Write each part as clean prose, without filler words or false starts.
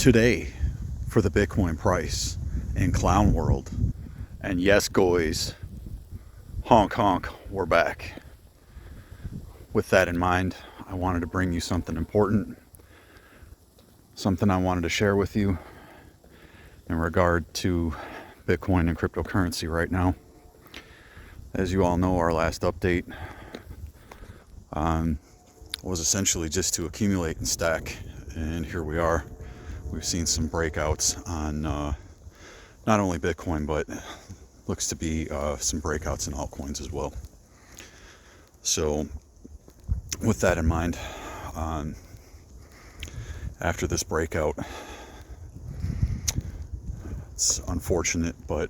today for the Bitcoin price in clown world. And yes, guys, honk honk, we're back. With that in mind, I wanted to bring you something important, something I wanted to share with you in regard to Bitcoin and cryptocurrency right now. As you all know, our last update was essentially just to accumulate and stack, and here we are. We've seen some breakouts on not only Bitcoin, but looks to be some breakouts in altcoins as well. So with that in mind, after this breakout, it's unfortunate, but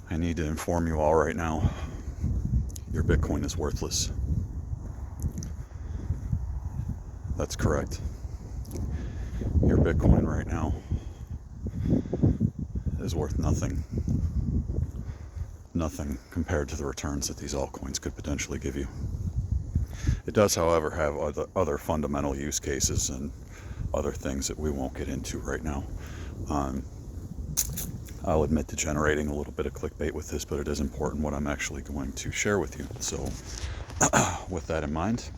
I need to inform you all right now, your Bitcoin is worthless. That's correct. Your Bitcoin right now is worth nothing. Nothing compared to the returns that these altcoins could potentially give you. It does, however, have other fundamental use cases and other things that we won't get into right now. I'll admit to generating a little bit of clickbait with this, but it is important what I'm actually going to share with you. So with that in mind,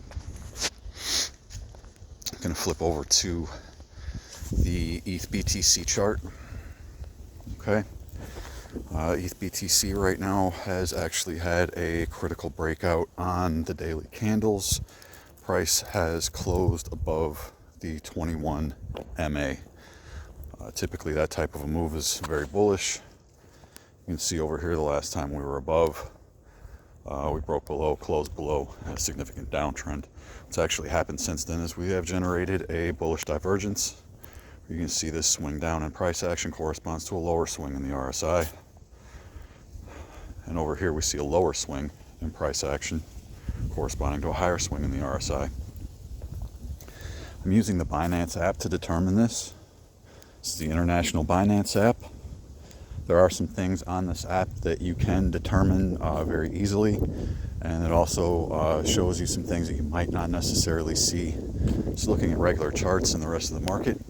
I'm going to flip over to the ETH BTC chart. Okay. ETH BTC right now has actually had a critical breakout on the daily candles. Price has closed above the 21 MA. Typically that type of a move is very bullish. You can see over here the last time we were above, we broke below, closed below, a significant downtrend. What's actually happened since then is we have generated a bullish divergence. You can see this swing down in price action corresponds to a lower swing in the RSI. And over here we see a lower swing in price action corresponding to a higher swing in the RSI. I'm using the Binance app to determine this. This is the International Binance app. There are some things on this app that you can determine very easily, and it also shows you some things that you might not necessarily see just looking at regular charts in the rest of the market.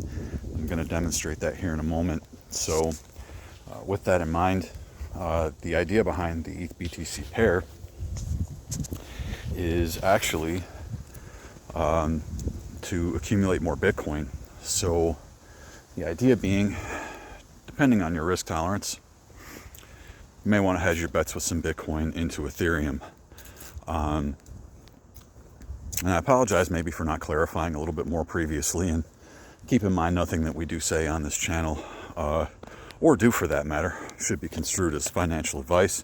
I'm going to demonstrate that here in a moment. So with that in mind, the idea behind the ETH BTC pair is actually to accumulate more Bitcoin. So the idea being, depending on your risk tolerance, you may want to hedge your bets with some Bitcoin into Ethereum. And I apologize maybe for not clarifying a little bit more previously, and keep in mind nothing that we do say on this channel, or do for that matter, should be construed as financial advice.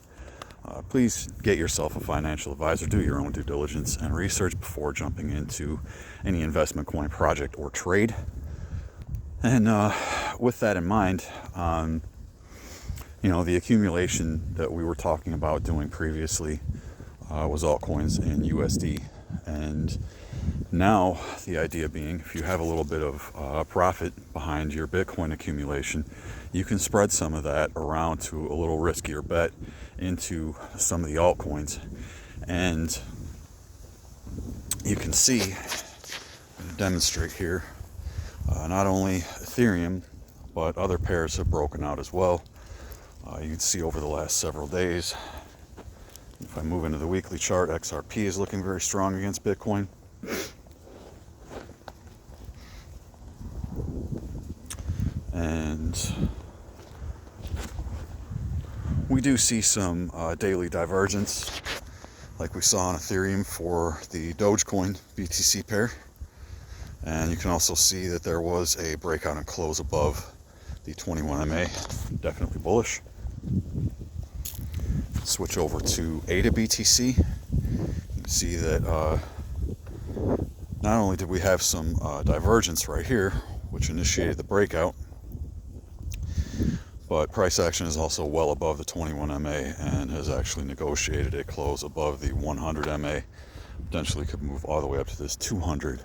Please get yourself a financial advisor, do your own due diligence and research before jumping into any investment coin project or trade. And with that in mind, the accumulation that we were talking about doing previously was altcoins in USD. And now the idea being, if you have a little bit of profit behind your Bitcoin accumulation, you can spread some of that around to a little riskier bet into some of the altcoins. And you can see, demonstrate here, not only Ethereum, but other pairs have broken out as well. You can see over the last several days, if I move into the weekly chart, XRP is looking very strong against Bitcoin. And we do see some daily divergence, like we saw on Ethereum for the Dogecoin BTC pair. And you can also see that there was a breakout and close above the 21 MA, definitely bullish. Switch over to ADA BTC. You can see that not only did we have some divergence right here, which initiated the breakout, but price action is also well above the 21 MA and has actually negotiated a close above the 100 MA. Potentially could move all the way up to this 200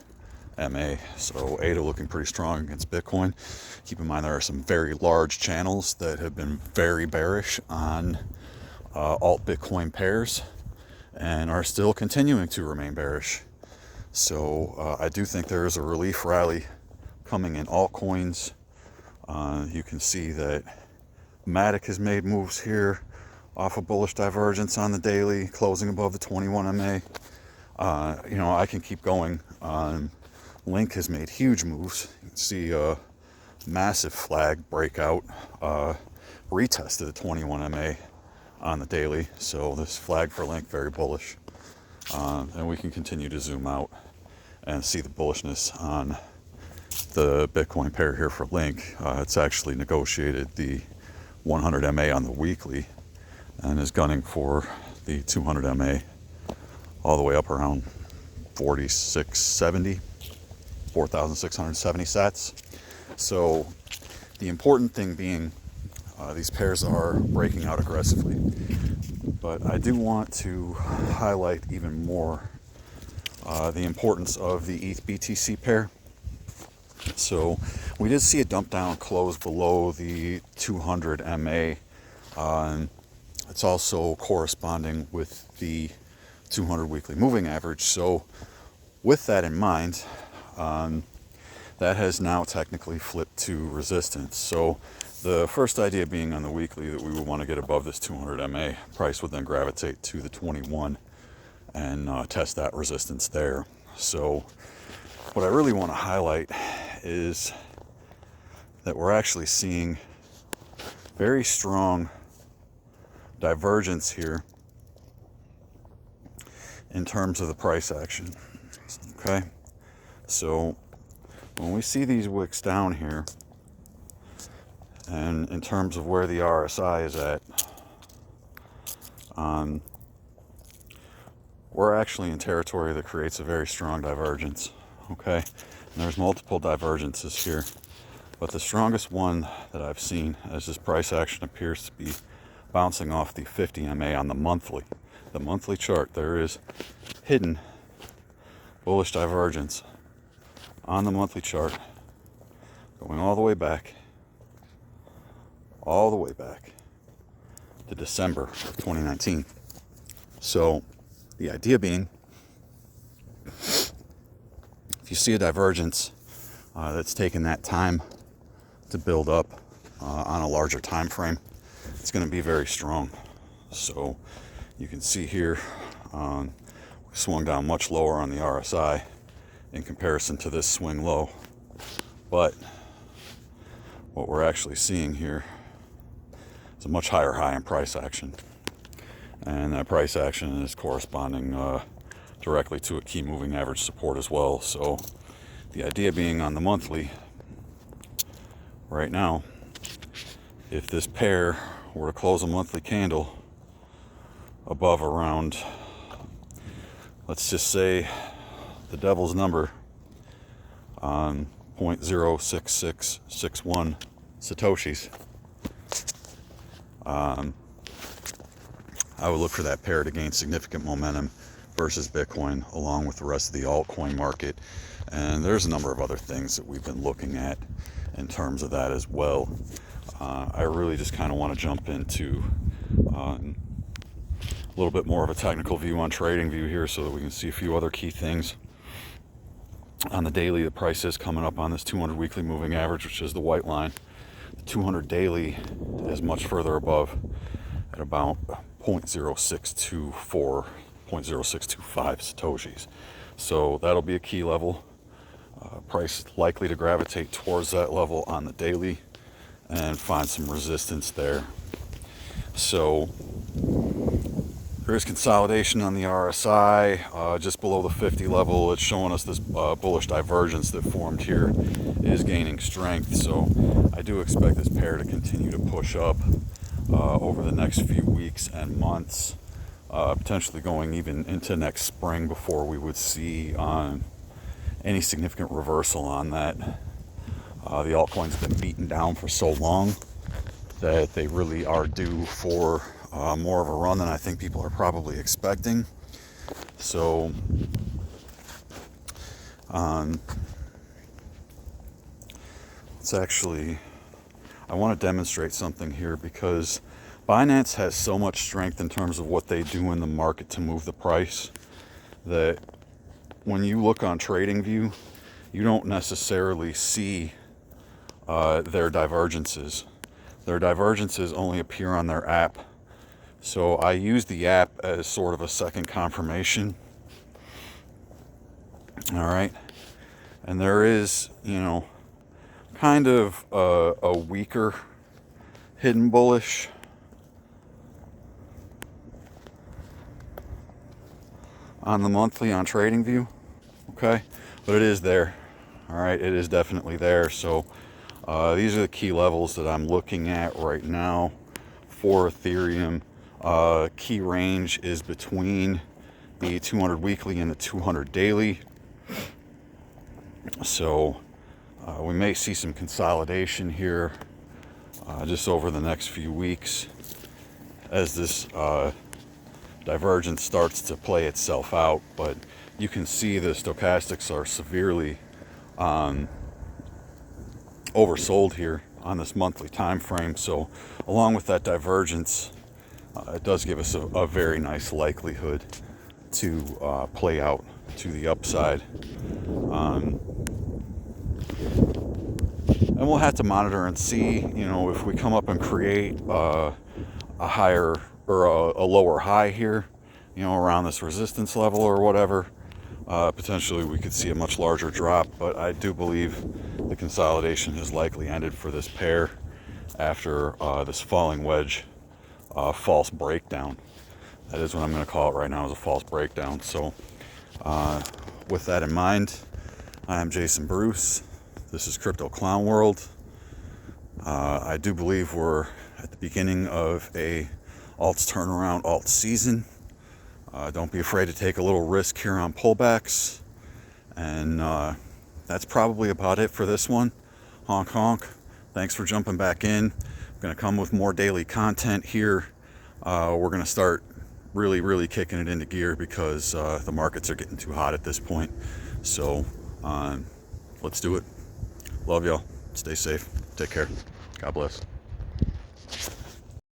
MA. So ADA looking pretty strong against Bitcoin. Keep in mind there are some very large channels that have been very bearish on alt Bitcoin pairs and are still continuing to remain bearish. So I do think there is a relief rally coming in altcoins. You can see that Matic has made moves here off a bullish divergence on the daily, closing above the 21 MA. I can keep going. Link has made huge moves. You can see a massive flag breakout, retested the 21 MA on the daily. So this flag for Link, very bullish. And we can continue to zoom out and see the bullishness on the Bitcoin pair here for Link. It's actually negotiated the 100 MA on the weekly and is gunning for the 200 MA all the way up around 4,670 sats. So the important thing being these pairs are breaking out aggressively. But I do want to highlight even more the importance of the ETH BTC pair. So we did see a dump down close below the 200 MA. It's also corresponding with the 200 weekly moving average. So with that in mind, that has now technically flipped to resistance. So the first idea being on the weekly that we would want to get above this 200 MA. Price would then gravitate to the 21 and test that resistance there. So what I really want to highlight is that we're actually seeing very strong divergence here in terms of the price action. Okay, so when we see these wicks down here, and in terms of where the RSI is at, we're actually in territory that creates a very strong divergence. Okay, and there's multiple divergences here, but the strongest one that I've seen as this price action appears to be bouncing off the 50 MA on the monthly chart. There is hidden bullish divergence on the monthly chart going all the way back to December of 2019. So the idea being, if you see a divergence that's taken that time to build up on a larger time frame, it's going to be very strong. So you can see here, we swung down much lower on the RSI in comparison to this swing low. But what we're actually seeing here is a much higher high in price action. And that price action is corresponding directly to a key moving average support as well. So the idea being on the monthly, right now, if this pair were to close a monthly candle above around, let's just say the devil's number on 0.06661 satoshis, I would look for that pair to gain significant momentum versus Bitcoin, along with the rest of the altcoin market. And there's a number of other things that we've been looking at in terms of that as well. I really just kind of want to jump into a little bit more of a technical view on TradingView here so that we can see a few other key things. On the daily, the price is coming up on this 200 weekly moving average, which is the white line. The 200 daily is much further above at about 0.0624, 0.0625 satoshis. So that'll be a key level. Price likely to gravitate towards that level on the daily and find some resistance there. So there is consolidation on the RSI just below the 50 level. It's showing us this bullish divergence that formed here is gaining strength. So I do expect this pair to continue to push up over the next few weeks and months, potentially going even into next spring before we would see any significant reversal on that. The altcoins have been beaten down for so long that they really are due for more of a run than I think people are probably expecting. So it's actually, I want to demonstrate something here because Binance has so much strength in terms of what they do in the market to move the price that when you look on TradingView, you don't necessarily see their divergences. Their divergences only appear on their app. So I use the app as sort of a second confirmation. All right. And there is, you know, kind of a weaker hidden bullish on the monthly on TradingView. Okay. But it is there. All right. It is definitely there. So these are the key levels that I'm looking at right now for Ethereum. Key range is between the 200 weekly and the 200 daily. So we may see some consolidation here just over the next few weeks as this divergence starts to play itself out. But you can see the stochastics are severely oversold here on this monthly time frame. So along with that divergence, it does give us a very nice likelihood to play out to the upside. And we'll have to monitor and see, you know, if we come up and create a higher or a lower high here, you know, around this resistance level or whatever, potentially we could see a much larger drop. But I do believe the consolidation has likely ended for this pair after this falling wedge false breakdown. That is what I'm going to call it right now, is a false breakdown. So with that in mind, I am Jason Bruce. This is Crypto Clown World. I do believe we're at the beginning of a alts turnaround, alt season. Don't be afraid to take a little risk here on pullbacks. And that's probably about it for this one. Honk honk. Thanks for jumping back in. I'm going to come with more daily content here. We're going to start really kicking it into gear because the markets are getting too hot at this point. So let's do it. Love y'all. Stay safe. Take care. God bless.